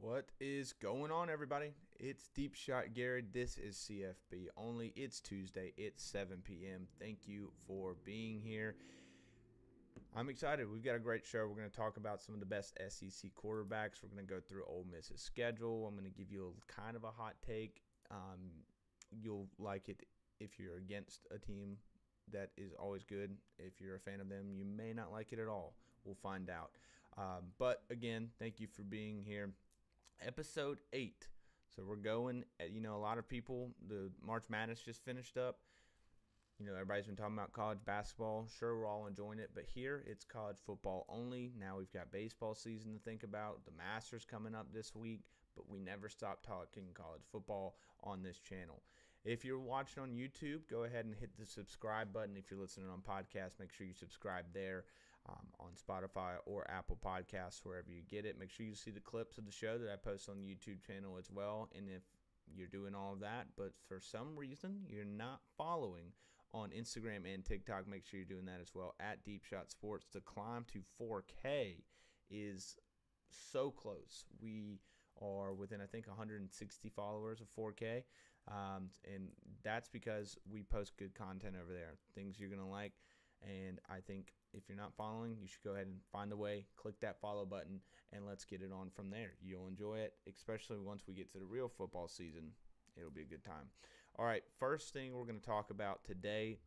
What is going on, everybody? It's Deep Shot Garry. This is CFB Only. It's Tuesday. It's 7 p.m. Thank you for being here. I'm excited. We've got a great show. We're going to talk about some of the best SEC quarterbacks. We're going to go through Ole Miss's schedule. I'm going to give you kind of a hot take. You'll like it if you're against a team that is always good. If you're a fan of them, you may not like it at all. We'll find out. But again, thank you for being here. Episode 8. So we're going, a lot of people, the March Madness just finished up. Everybody's been talking about college basketball. Sure, we're all enjoying it, but here it's college football only. Now we've got baseball season to think about. The Masters coming up this week, but we never stop talking college football on this channel. If you're watching on YouTube, go ahead and hit the subscribe button. If you're listening on podcast, make sure you subscribe there on Spotify or Apple Podcasts, wherever you get it. Make sure you see the clips of the show that I post on the YouTube channel as well. And if you're doing all of that, but for some reason you're not following on Instagram and TikTok, make sure you're doing that as well at Deep Shot Sports. The climb to 4K is so close. We are within, I think, 160 followers of 4K, and that's because we post good content over there, things you're going to like. And I think if you're not following, you should go ahead and find a way, click that follow button, and let's get it on from there. You'll enjoy it, especially once we get to the real football season. It'll be a good time. All right, first thing we're going to talk about today,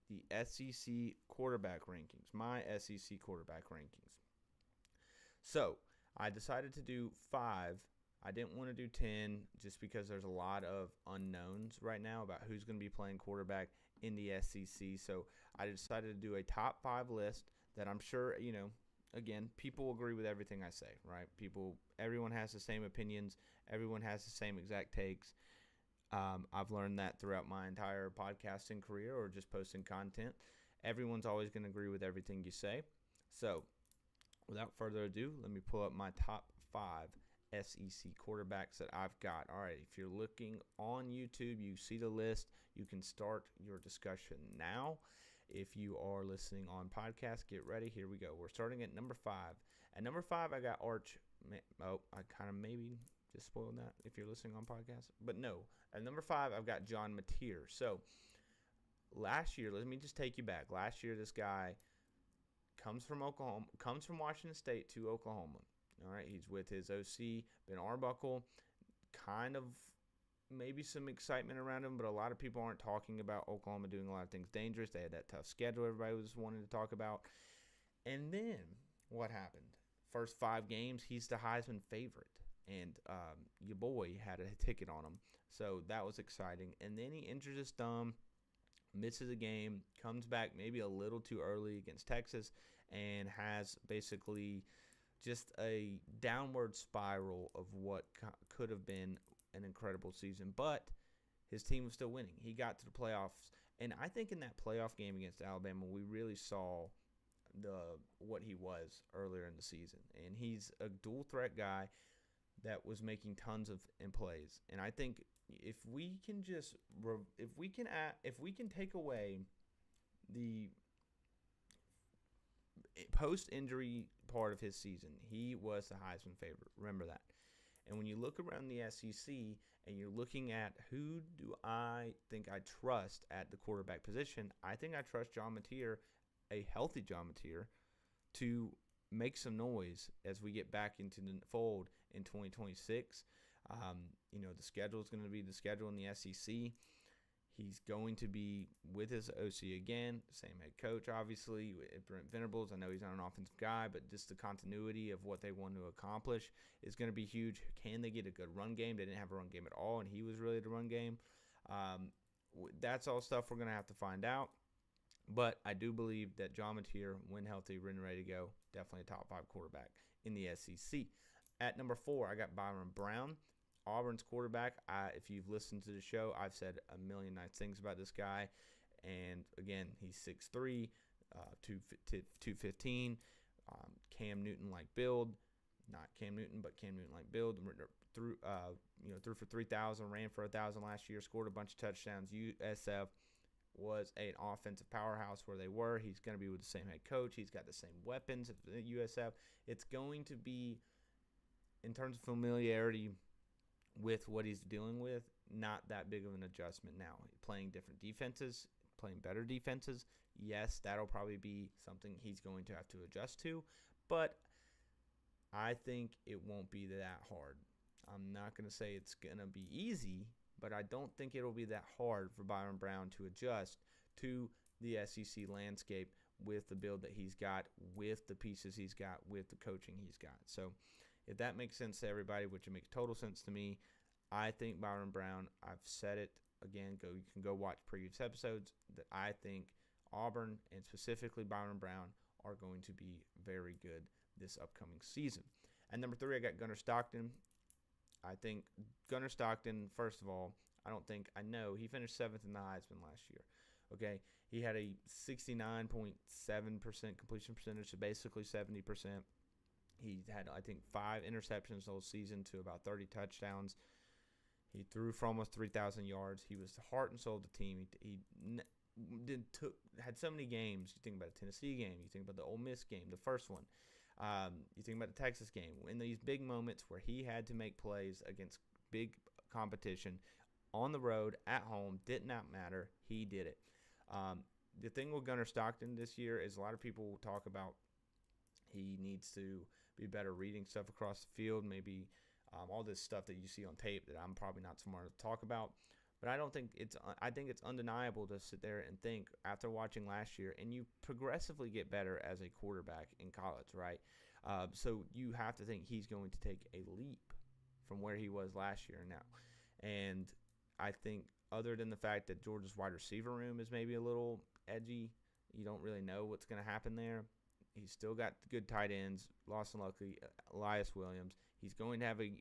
the SEC quarterback rankings, my SEC quarterback rankings. So I decided to do 5. I didn't want to do 10 just because there's a lot of unknowns right now about who's going to be playing quarterback in the SEC. So I decided to do a top 5 list that I'm sure, again, people agree with everything I say, right? Everyone has the same opinions. Everyone has the same exact takes. I've learned that throughout my entire podcasting career or just posting content. Everyone's always going to agree with everything you say. So without further ado, let me pull up my top 5 SEC quarterbacks that I've got. All right, if you're looking on YouTube, you see the list. You can start your discussion now. If you are listening on podcast, get ready. Here we go. We're starting at number 5. At number 5, I got Arch. Oh, I kind of maybe just spoiled that if you're listening on podcast. But no, at number 5, I've got John Mateer. So last year, let me just take you back. Last year, this guy comes from Washington State to Oklahoma. All right, he's with his OC, Ben Arbuckle. Kind of maybe some excitement around him, but a lot of people aren't talking about Oklahoma doing a lot of things dangerous. They had that tough schedule everybody was wanting to talk about. And then what happened? First 5 games, he's the Heisman favorite. And your boy had a ticket on him. So that was exciting. And then he injures his thumb, misses a game, comes back maybe a little too early against Texas, and has basically just a downward spiral of what could have been an incredible season. But his team was still winning. He got to the playoffs. And I think in that playoff game against Alabama, we really saw what he was earlier in the season. And he's a dual threat guy that was making tons of plays. And I think if we can take away the post-injury part of his season, he was the Heisman favorite. Remember that. And when you look around the SEC and you're looking at who do I think I trust at the quarterback position, I think I trust John Mateer, a healthy John Mateer, to make some noise as we get back into the fold in 2026. The schedule is going to be the schedule in the SEC. He's going to be with his OC again, same head coach, obviously. Brent Venables, I know he's not an offensive guy, but just the continuity of what they want to accomplish is going to be huge. Can they get a good run game? They didn't have a run game at all, and he was really the run game. That's all stuff we're going to have to find out. But I do believe that John Mateer, when healthy, ready to go, definitely a top 5 quarterback in the SEC. At number 4, I got Byron Brown, Auburn's quarterback. If you've listened to the show, I've said a million nice things about this guy. And, again, he's 6'3", 215, Cam Newton-like build. Not Cam Newton, but Cam Newton-like build. Threw for 3,000, ran for 1,000 last year, scored a bunch of touchdowns. USF was an offensive powerhouse where they were. He's going to be with the same head coach. He's got the same weapons at USF. It's going to be in terms of familiarity with what he's dealing with, not that big of an adjustment now. Playing different defenses, playing better defenses, yes, that'll probably be something he's going to have to adjust to, but I think it won't be that hard. I'm not going to say it's going to be easy, but I don't think it'll be that hard for Byron Brown to adjust to the SEC landscape with the build that he's got, with the pieces he's got, with the coaching he's got. So if that makes sense to everybody, which it makes total sense to me, I think Byron Brown, I've said it again, you can go watch previous episodes, that I think Auburn and specifically Byron Brown are going to be very good this upcoming season. And number 3, I got Gunnar Stockton. I think Gunnar Stockton, first of all, I know he finished 7th in the Heisman last year. Okay, he had a 69.7% completion percentage, so basically 70%. He had, I think, 5 interceptions the whole season to about 30 touchdowns. He threw for almost 3,000 yards. He was the heart and soul of the team. He had so many games. You think about the Tennessee game. You think about the Ole Miss game, the first one. You think about the Texas game. In these big moments where he had to make plays against big competition on the road, at home, did not matter. He did it. The thing with Gunnar Stockton this year is a lot of people talk about he needs to be better reading stuff across the field, maybe all this stuff that you see on tape that I'm probably not smart to talk about. But I think it's undeniable to sit there and think after watching last year, and you progressively get better as a quarterback in college, right? So you have to think he's going to take a leap from where he was last year now. And I think other than the fact that Georgia's wide receiver room is maybe a little edgy, you don't really know what's going to happen there. He's still got good tight ends, Lawson Luckley, Elias Williams. He's going to have a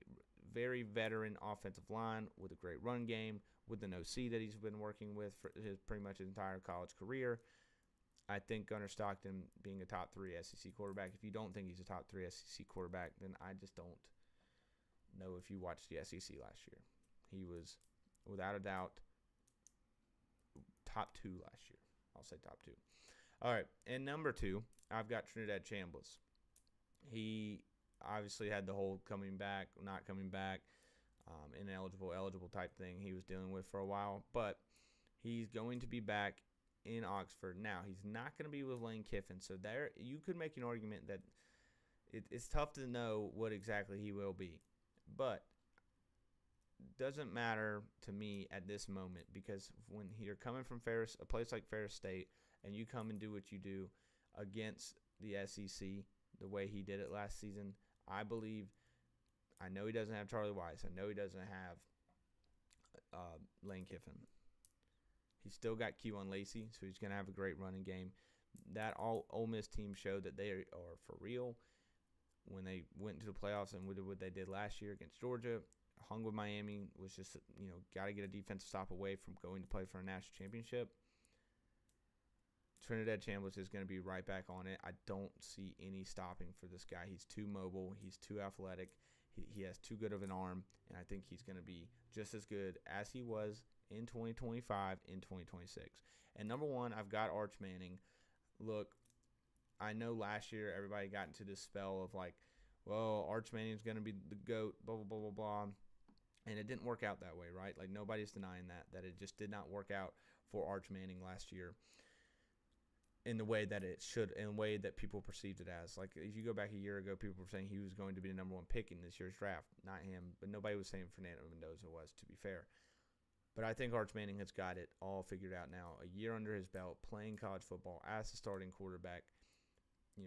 very veteran offensive line with a great run game, with an OC that he's been working with for pretty much his entire college career. I think Gunnar Stockton being a top 3 SEC quarterback, if you don't think he's a top 3 SEC quarterback, then I just don't know if you watched the SEC last year. He was, without a doubt, top 2 last year. I'll say top 2. All right, and number 2, I've got Trinidad Chambliss. He obviously had the whole coming back, not coming back, ineligible, eligible type thing he was dealing with for a while. But he's going to be back in Oxford. Now, he's not going to be with Lane Kiffin. So there, you could make an argument that it's tough to know what exactly he will be. But it doesn't matter to me at this moment, because when you're coming from a place like Ferris State, and you come and do what you do against the SEC the way he did it last season, I know he doesn't have Charlie Weiss. I know he doesn't have Lane Kiffin. He's still got Keewan Lacey, so he's going to have a great running game. That Ole Miss team showed that they are for real when they went to the playoffs and did what they did last year against Georgia. Hung with Miami, was just, got to get a defensive stop away from going to play for a national championship. Trinidad Chambliss is going to be right back on it. I don't see any stopping for this guy. He's too mobile. He's too athletic. He has too good of an arm, and I think he's going to be just as good as he was in 2025 in 2026. And number 1, I've got Arch Manning. Look, I know last year everybody got into this spell of like, well, Arch Manning's going to be the GOAT, blah, blah, blah, blah, blah. And it didn't work out that way, right? Like, nobody's denying that it just did not work out for Arch Manning last year in the way that it should, in the way that people perceived it as. Like, if you go back a year ago, people were saying he was going to be the number 1 pick in this year's draft. Not him, but nobody was saying Fernando Mendoza was, to be fair. But I think Arch Manning has got it all figured out now. A year under his belt, playing college football as a starting quarterback.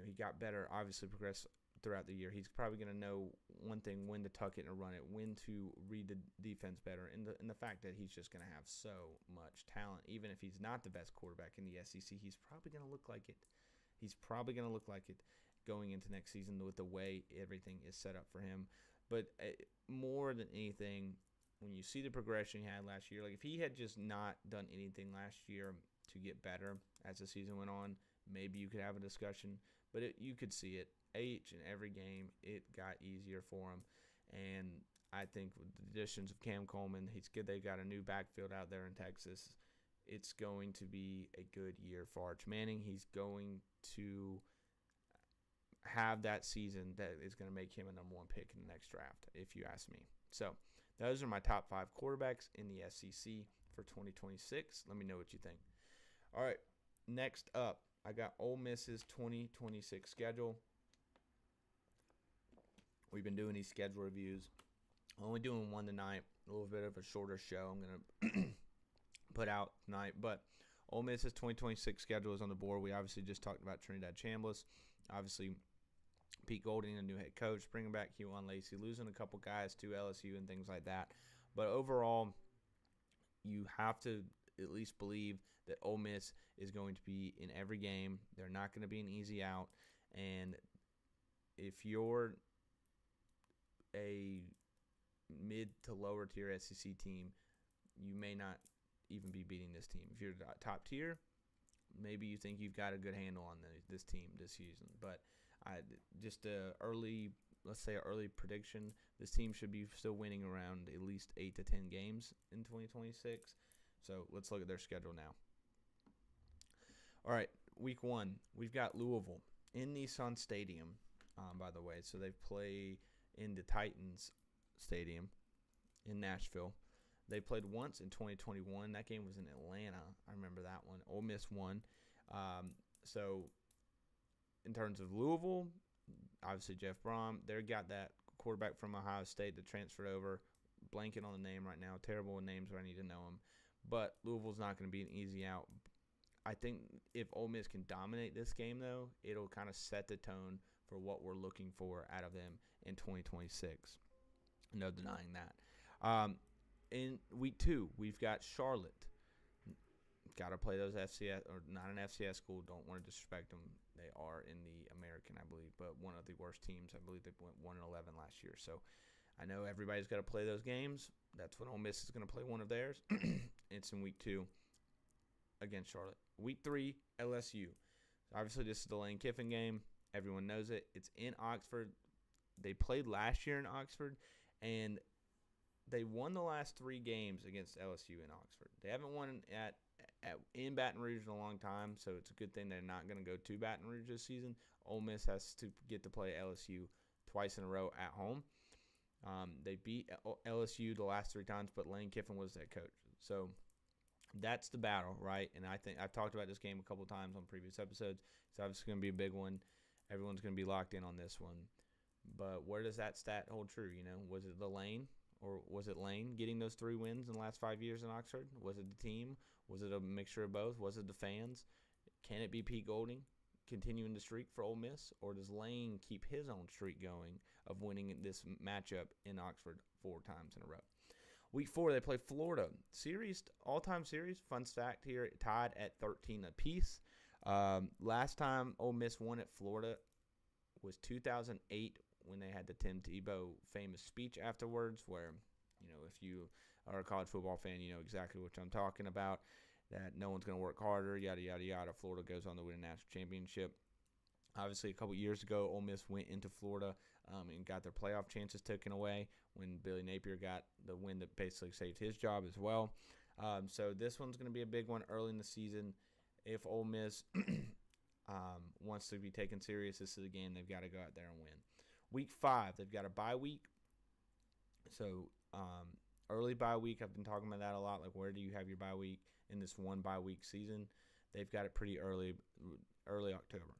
He got better, obviously progressed throughout the year. He's probably going to know one thing: when to tuck it and run it, when to read the defense better, and the fact that he's just going to have so much talent. Even if he's not the best quarterback in the SEC, he's probably going to look like it. He's probably going to look like it going into next season with the way everything is set up for him. But more than anything, when you see the progression he had last year, like if he had just not done anything last year to get better as the season went on, maybe you could have a discussion. But you could see it. Each and every game, it got easier for him. And I think with the additions of Cam Coleman, he's good. They got a new backfield out there in Texas. It's going to be a good year for Arch Manning. He's going to have that season that is going to make him a number one pick in the next draft, if you ask me. So those are my top 5 quarterbacks in the SEC for 2026. Let me know what you think. All right, next up, I got Ole Miss's 2026 schedule. We've been doing these schedule reviews. Only doing one tonight, a little bit of a shorter show I'm going to put out tonight. But Ole Miss's 2026 schedule is on the board. We obviously just talked about Trinidad Chambliss. Obviously, Pete Golding, a new head coach, bringing back Huon Lacey, losing a couple guys to LSU and things like that. But overall, you have to at least believe that Ole Miss is going to be in every game. They're not going to be an easy out. And if you're a mid to lower tier SEC team, you may not even be beating this team. If you're top tier, maybe you think you've got a good handle on this team this season. But just let's say an early prediction, this team should be still winning around at least 8 to 10 games in 2026. So let's look at their schedule now. All right, week 1, we've got Louisville in Nissan Stadium, by the way. So they play in the Titans Stadium in Nashville. They played once in 2021. That game was in Atlanta. I remember that one. Ole Miss won. So in terms of Louisville, obviously Jeff Brom, they got that quarterback from Ohio State that transferred over. Blanking on the name right now. Terrible with names, but I need to know them. But Louisville's not going to be an easy out. I think if Ole Miss can dominate this game, though, it'll kind of set the tone for what we're looking for out of them in 2026. No denying that. In week 2, we've got Charlotte. Got to play those FCS, or not an FCS school. Don't want to disrespect them. They are in the American, I believe, but one of the worst teams. I believe they went 1-11 last year. So I know everybody's got to play those games. That's when Ole Miss is going to play one of theirs. It's in week 2 against Charlotte. Week 3, LSU. Obviously, this is the Lane Kiffin game. Everyone knows it. It's in Oxford. They played last year in Oxford, and they won the last 3 games against LSU in Oxford. They haven't won in Baton Rouge in a long time, so it's a good thing they're not going to go to Baton Rouge this season. Ole Miss has to get to play LSU twice in a row at home. They beat LSU the last 3 times, but Lane Kiffin was their coach. So that's the battle, right? And I think I've talked about this game a couple times on previous episodes. It's obviously going to be a big one. Everyone's going to be locked in on this one. But where does that stat hold true? Was it the Lane, or was it Lane getting those 3 wins in the last 5 years in Oxford? Was it the team? Was it a mixture of both? Was it the fans? Can it be Pete Golding continuing the streak for Ole Miss, or does Lane keep his own streak going of winning this matchup in Oxford 4 times in a row? Week 4, they play Florida. All-time series, fun fact here, tied at 13 apiece. Last time Ole Miss won at Florida was 2008 when they had the Tim Tebow famous speech afterwards where, if you are a college football fan, you know exactly what I'm talking about, that no one's going to work harder, yada, yada, yada. Florida goes on to win a national championship. Obviously, a couple years ago, Ole Miss went into Florida and got their playoff chances taken away when Billy Napier got the win that basically saved his job as well. So this one's going to be a big one early in the season. If Ole Miss wants to be taken serious, this is a game they've got to go out there and win. Week 5, they've got a bye week. So early bye week, I've been talking about that a lot. Like, where do you have your bye week in this one bye week season? They've got it pretty early October.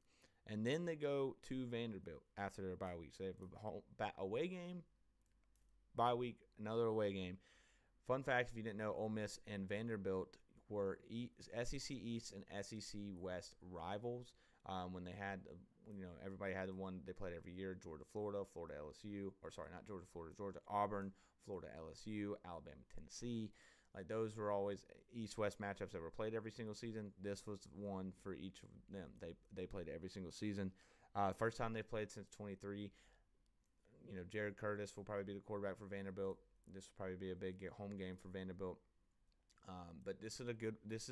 And then they go to Vanderbilt after their bye week. So they have a away game, bye week, another away game. Fun fact, if you didn't know, Ole Miss and Vanderbilt were SEC East and SEC West rivals when they had, everybody had the one they played every year, Georgia, Florida, Florida, LSU, or sorry, not Georgia, Florida, Georgia, Auburn, Florida, LSU, Alabama, Tennessee. Like, those were always East-West matchups that were played every single season. This was one for each of them. They played every single season. First time they played since 23. Jared Curtis will probably be the quarterback for Vanderbilt. This will probably be a big home game for Vanderbilt. But this is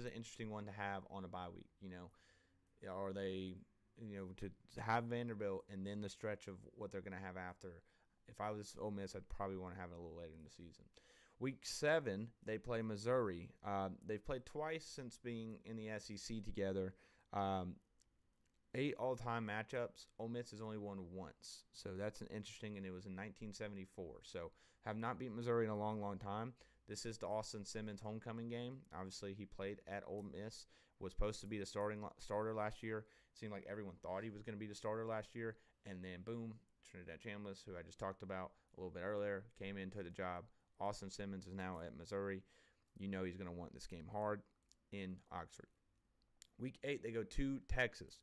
an interesting one to have on a bye week. Are they, to have Vanderbilt and then the stretch of what they're going to have after. If I was Ole Miss, I'd probably want to have it a little later in the season. Week 7, they play Missouri. They've played twice since being in the SEC together. 8 all-time matchups. Ole Miss has only won once, so that's an interesting, and it was in 1974. So have not beat Missouri in a long, long time. This is the Austin Simmons homecoming game. Obviously, he played at Ole Miss. Was supposed to be the starter last year. It seemed like everyone thought he was going to be the starter last year, and then boom, Trinidad Chambliss, who I just talked about a little bit earlier, came into the job. Austin Simmons is now at Missouri. You know he's going to want this game hard in Oxford. Week 8, they go to Texas.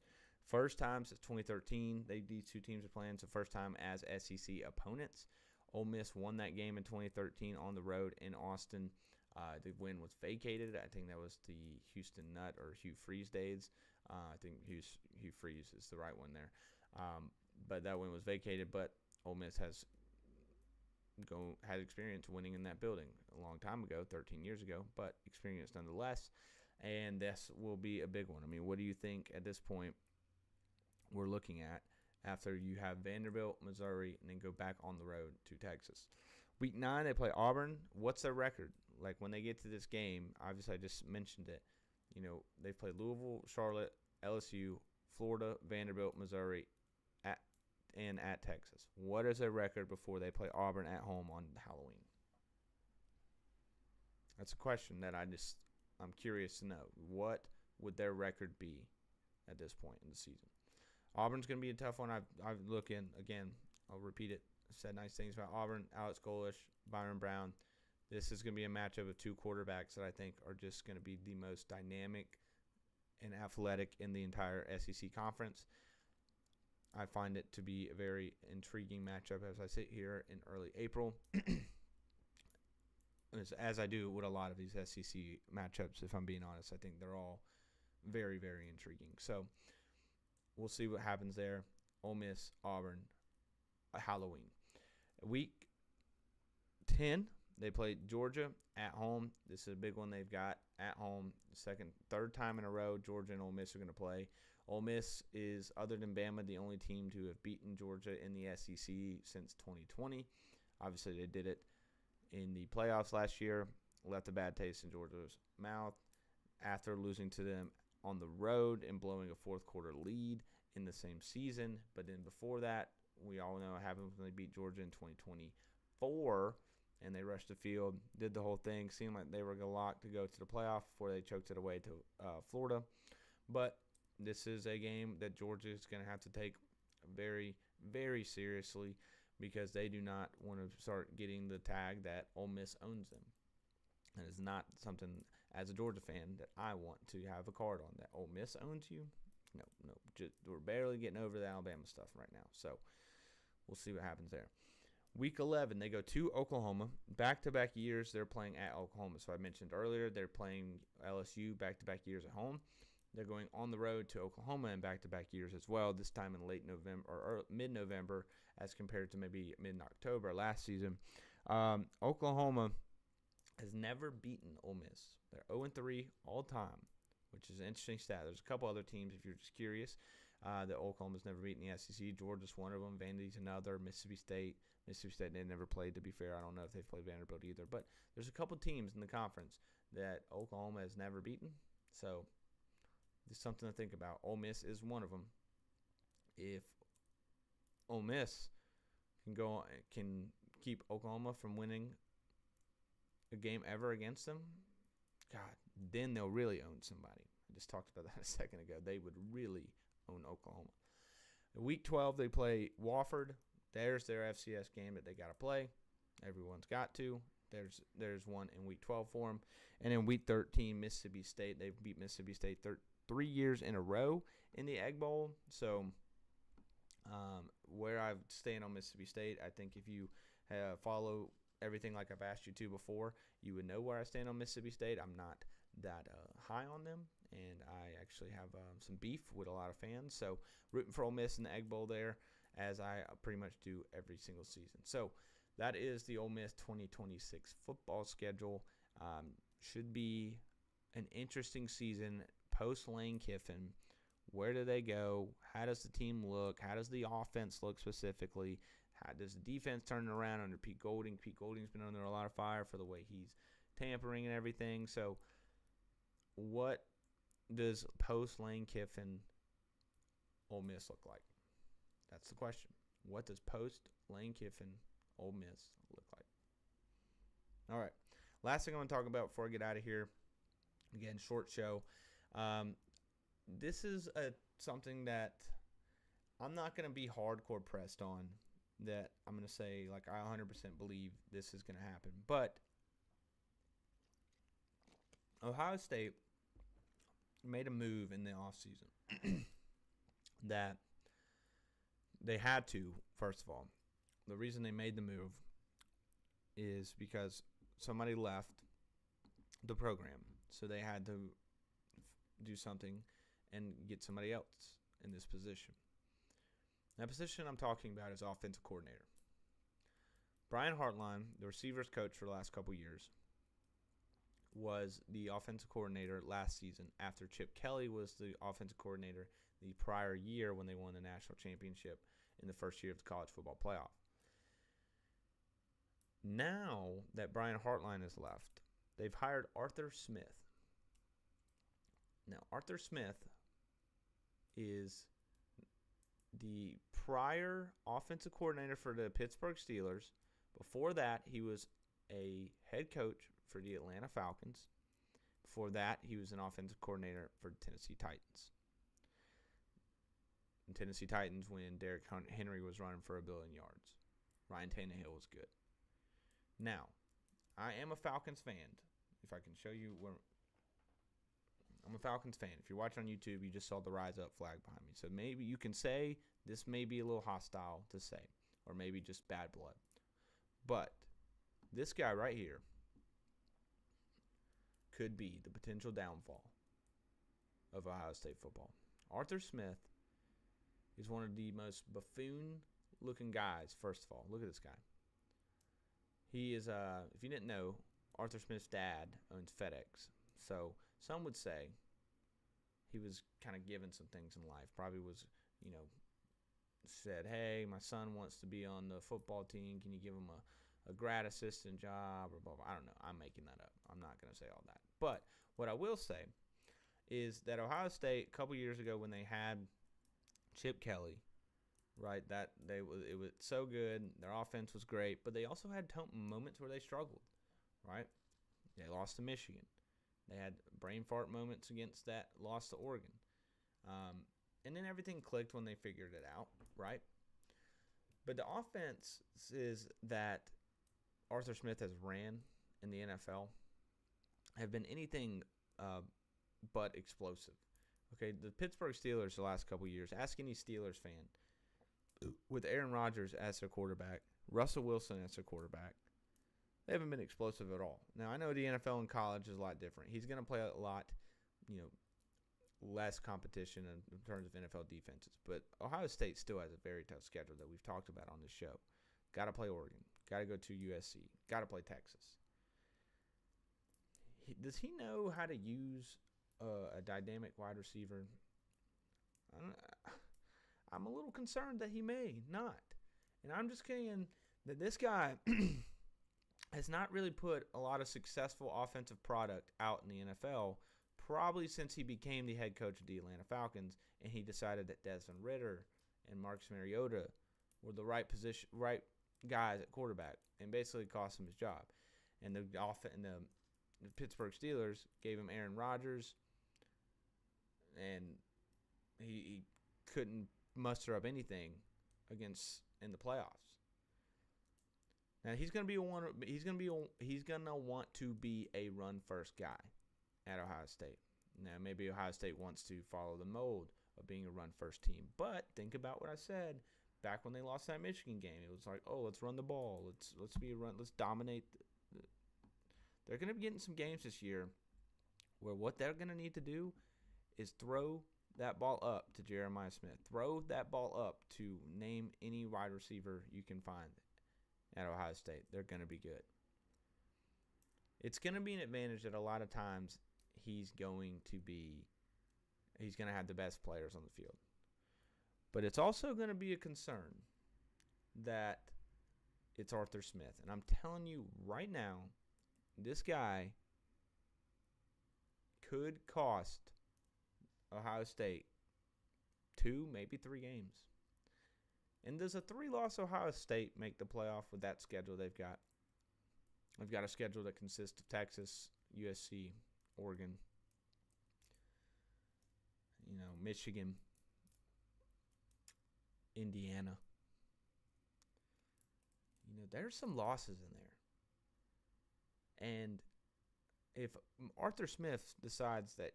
First time since 2013, these two teams are playing. So first time as SEC opponents. Ole Miss won that game in 2013 on the road in Austin. The win was vacated. I think that was the Houston Nutt or Hugh Freeze days. I think Hugh Freeze is the right one there. But that win was vacated. But Ole Miss has experience winning in that building a long time ago, 13 years ago, but experience nonetheless. And this will be a big one. I mean, what do you think at this point we're looking at after you have Vanderbilt, Missouri, and then go back on the road to Texas? Week 9, they play Auburn. What's their record? Like when they get to this game, obviously I just mentioned it. You know, they play Louisville, Charlotte, LSU, Florida, Vanderbilt, Missouri, at Texas. What is their record before they play Auburn at home on Halloween? That's a question that I'm curious to know. What would their record be at this point in the season? Auburn's going to be a tough one. I've looked in, again, I'll repeat it. I've said nice things about Auburn, Alex Golish, Byron Brown. This is going to be a matchup of two quarterbacks that I think are just going to be the most dynamic and athletic in the entire SEC conference. I find it to be a very intriguing matchup as I sit here in early April. As I do with a lot of these SEC matchups, if I'm being honest. I think they're all very, very intriguing. So we'll see what happens there. Ole Miss, Auburn, Halloween. Week 10, they play Georgia at home. This is a big one they've got at home. Third time in a row, Georgia and Ole Miss are going to play. Ole Miss is, other than Bama, the only team to have beaten Georgia in the SEC since 2020. Obviously, they did it in the playoffs last year, left a bad taste in Georgia's mouth after losing to them on the road and blowing a fourth quarter lead in the same season. But then before that, we all know what happened when they beat Georgia in 2024, and they rushed the field, did the whole thing, seemed like they were locked to go to the playoff before they choked it away to Florida. But this is a game that Georgia is going to have to take very, very seriously because they do not want to start getting the tag that Ole Miss owns them. And it's not something, as a Georgia fan, that I want to have a card on, that Ole Miss owns you. No. We're barely getting over the Alabama stuff right now. So we'll see what happens there. Week 11, they go to Oklahoma. Back-to-back years, they're playing at Oklahoma. So I mentioned earlier, they're playing LSU back-to-back years at home. They're going on the road to Oklahoma in back-to-back years as well, this time in late November or mid-November as compared to maybe mid-October last season. Oklahoma has never beaten Ole Miss. They're 0-3 all time, which is an interesting stat. There's a couple other teams, if you're just curious, that Oklahoma's never beaten the SEC. Georgia's one of them. Vandy's another. Mississippi State, they never played, to be fair. I don't know if they've played Vanderbilt either. But there's a couple teams in the conference that Oklahoma has never beaten. So it's something to think about. Ole Miss is one of them. If Ole Miss can keep Oklahoma from winning a game ever against them, God, then they'll really own somebody. I just talked about that a second ago. They would really own Oklahoma. In Week 12, they play Wofford. There's their FCS game that they got to play. Everyone's got to. There's one in Week 12 for them. And in Week 13, Mississippi State. They've beat Mississippi State 3 years in a row in the Egg Bowl. So where I stand on Mississippi State, I think if you follow everything like I've asked you to before, you would know where I stand on Mississippi State. I'm not that high on them, and I actually have some beef with a lot of fans. So rooting for Ole Miss in the Egg Bowl there, as I pretty much do every single season. So that is the Ole Miss 2026 football schedule. Should be an interesting season post-Lane Kiffin. Where do they go? How does the team look? How does the offense look specifically? How does the defense turn around under Pete Golding? Pete Golding's been under a lot of fire for the way he's tampering and everything. So what does post-Lane Kiffin Ole Miss look like? That's the question. What does post Lane Kiffin Ole Miss look like? All right. Last thing I want to talk about before I get out of here. Again, short show. This is something that I'm not going to be hardcore pressed on. That I'm going to say, like, I 100% believe this is going to happen. But Ohio State made a move in the offseason that they had to, first of all. The reason they made the move is because somebody left the program. So they had to do something and get somebody else in this position. That position I'm talking about is offensive coordinator. Brian Hartline, the receivers coach for the last couple years, was the offensive coordinator last season after Chip Kelly was the offensive coordinator the prior year when they won the national championship in the first year of the college football playoff. Now that Brian Hartline has left, they've hired Arthur Smith. Now, Arthur Smith is the prior offensive coordinator for the Pittsburgh Steelers. Before that, he was a head coach for the Atlanta Falcons. Before that, he was an offensive coordinator for the Tennessee Titans. The Tennessee Titans when Derrick Henry was running for 1 billion yards. Ryan Tannehill was good. Now, I am a Falcons fan. If I can show you where... I'm a Falcons fan. If you're watching on YouTube, you just saw the Rise Up flag behind me. So maybe you can say this may be a little hostile to say, or maybe just bad blood. But this guy right here could be the potential downfall of Ohio State football. Arthur Smith is one of the most buffoon-looking guys, first of all. Look at this guy. He is, if you didn't know, Arthur Smith's dad owns FedEx. So some would say he was kind of given some things in life. Probably was, said, hey, my son wants to be on the football team. Can you give him a grad assistant job or blah, blah. I don't know. I'm making that up. I'm not going to say all that. But what I will say is that Ohio State, a couple years ago when they had Chip Kelly, right, that it was so good. Their offense was great. But they also had moments where they struggled, right? They lost to Michigan. They had brain fart moments against that loss to Oregon. And then everything clicked when they figured it out, right? But the offense is that Arthur Smith has ran in the NFL have been anything but explosive. Okay, the Pittsburgh Steelers the last couple years, ask any Steelers fan, with Aaron Rodgers as their quarterback, Russell Wilson as their quarterback, they haven't been explosive at all. Now, I know the NFL and college is a lot different. He's going to play a lot, less competition in terms of NFL defenses. But Ohio State still has a very tough schedule that we've talked about on this show. Got to play Oregon. Got to go to USC. Got to play Texas. Does he know how to use a dynamic wide receiver? I'm a little concerned that he may not. And I'm just saying that this guy has not really put a lot of successful offensive product out in the NFL, probably since he became the head coach of the Atlanta Falcons and he decided that Desmond Ridder and Marcus Mariota were the right guys at quarterback and basically cost him his job. And the Pittsburgh Steelers gave him Aaron Rodgers, and he couldn't muster up anything in the playoffs. Now he's gonna want to be a run first guy at Ohio State. Now maybe Ohio State wants to follow the mold of being a run first team, but think about what I said back when they lost that Michigan game. It was like, oh, let's run the ball. Let's dominate. They're gonna be getting some games this year where what they're gonna need to do is throw that ball up to Jeremiah Smith. Throw that ball up to name any wide receiver you can find at Ohio State. They're going to be good. It's going to be an advantage that a lot of times he's going to have the best players on the field. But it's also going to be a concern that it's Arthur Smith. And I'm telling you right now, this guy could cost Ohio State 2, maybe 3 games. And does a 3-loss Ohio State make the playoff with that schedule they've got? They've got a schedule that consists of Texas, USC, Oregon, Michigan, Indiana. There's some losses in there. And if Arthur Smith decides that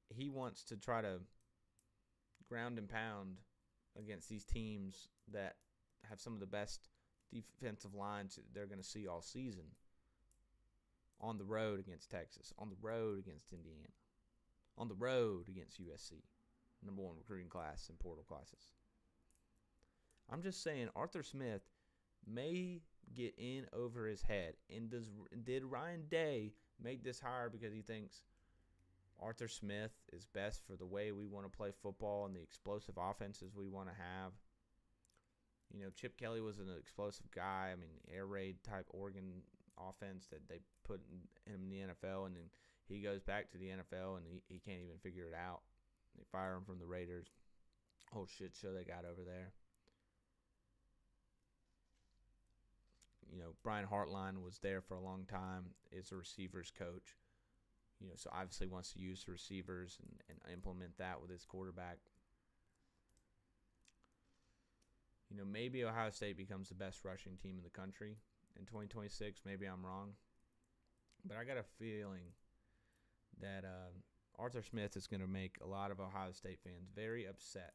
he wants to try to ground and pound against these teams that have some of the best defensive lines they're going to see all season, on the road against Texas, on the road against Indiana, on the road against USC, number 1 recruiting class and portal classes. I'm just saying Arthur Smith may get in over his head. And did Ryan Day make this hire because he thinks Arthur Smith is best for the way we want to play football and the explosive offenses we want to have? Chip Kelly was an explosive guy. I mean, air raid type Oregon offense that they put him in the NFL, and then he goes back to the NFL and he can't even figure it out. They fire him from the Raiders. Whole shit show they got over there. Brian Hartline was there for a long time, is a receivers coach. So obviously wants to use the receivers and implement that with his quarterback. Maybe Ohio State becomes the best rushing team in the country in 2026. Maybe I'm wrong. But I got a feeling that Arthur Smith is going to make a lot of Ohio State fans very upset.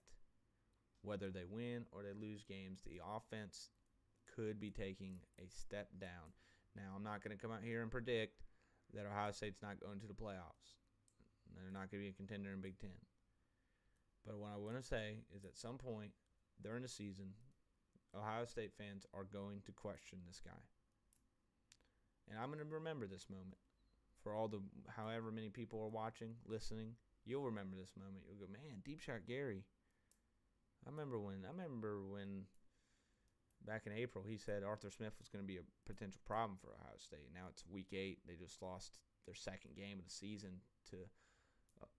Whether they win or they lose games, the offense could be taking a step down. Now, I'm not going to come out here and predict that Ohio State's not going to the playoffs. They're not going to be a contender in Big Ten. But what I want to say is at some point during the season, Ohio State fans are going to question this guy. And I'm going to remember this moment. For however many people are watching, listening, you'll remember this moment. You'll go, man, Deep Shot Garry. I remember when back in April, he said Arthur Smith was going to be a potential problem for Ohio State. Now it's week 8. They just lost their second game of the season to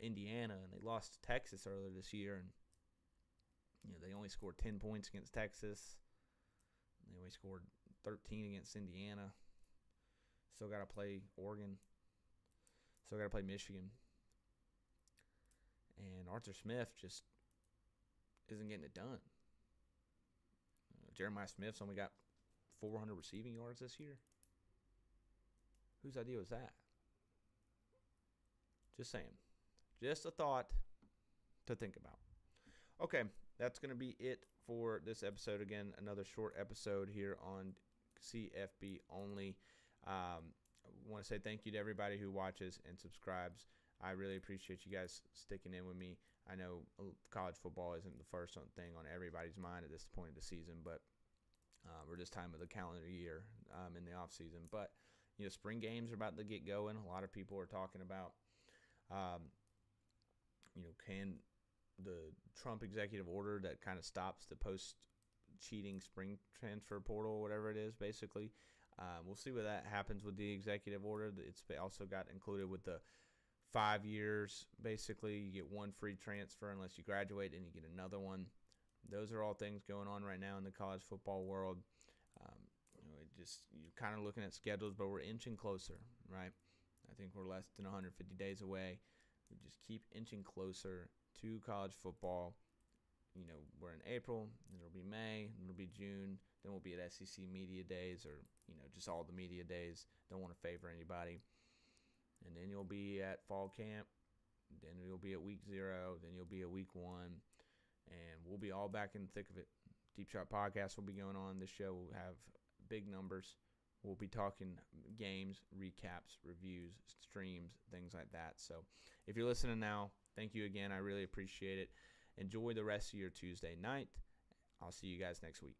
Indiana, and they lost to Texas earlier this year. And they only scored 10 points against Texas. They only scored 13 against Indiana. Still got to play Oregon. Still got to play Michigan. And Arthur Smith just isn't getting it done. Jeremiah Smith's only got 400 receiving yards this year. Whose idea was that? Just saying. Just a thought to think about. Okay, that's going to be it for this episode. Again, another short episode here on CFB Only. I want to say thank you to everybody who watches and subscribes. I really appreciate you guys sticking in with me. I know college football isn't the first thing on everybody's mind at this point of the season, but we're this time of the calendar year in the off season. But spring games are about to get going. A lot of people are talking about, can the Trump executive order that kind of stops the post-cheating spring transfer portal, whatever it is, basically. We'll see what that happens with the executive order. It's also got included with the 5 years. Basically, you get one free transfer unless you graduate, and you get another one. Those are all things going on right now in the college football world. You're kind of looking at schedules, but we're inching closer, right? I think we're less than 150 days away. We just keep inching closer to college football. We're in April, then it'll be May, then it'll be June, then we'll be at SEC Media Days or, just all the media days. Don't want to favor anybody. And then you'll be at fall camp. Then you'll be at week 0. Then you'll be at week 1. And we'll be all back in the thick of it. Deep Shot Podcast will be going on. This show will have big numbers. We'll be talking games, recaps, reviews, streams, things like that. So if you're listening now, thank you again. I really appreciate it. Enjoy the rest of your Tuesday night. I'll see you guys next week.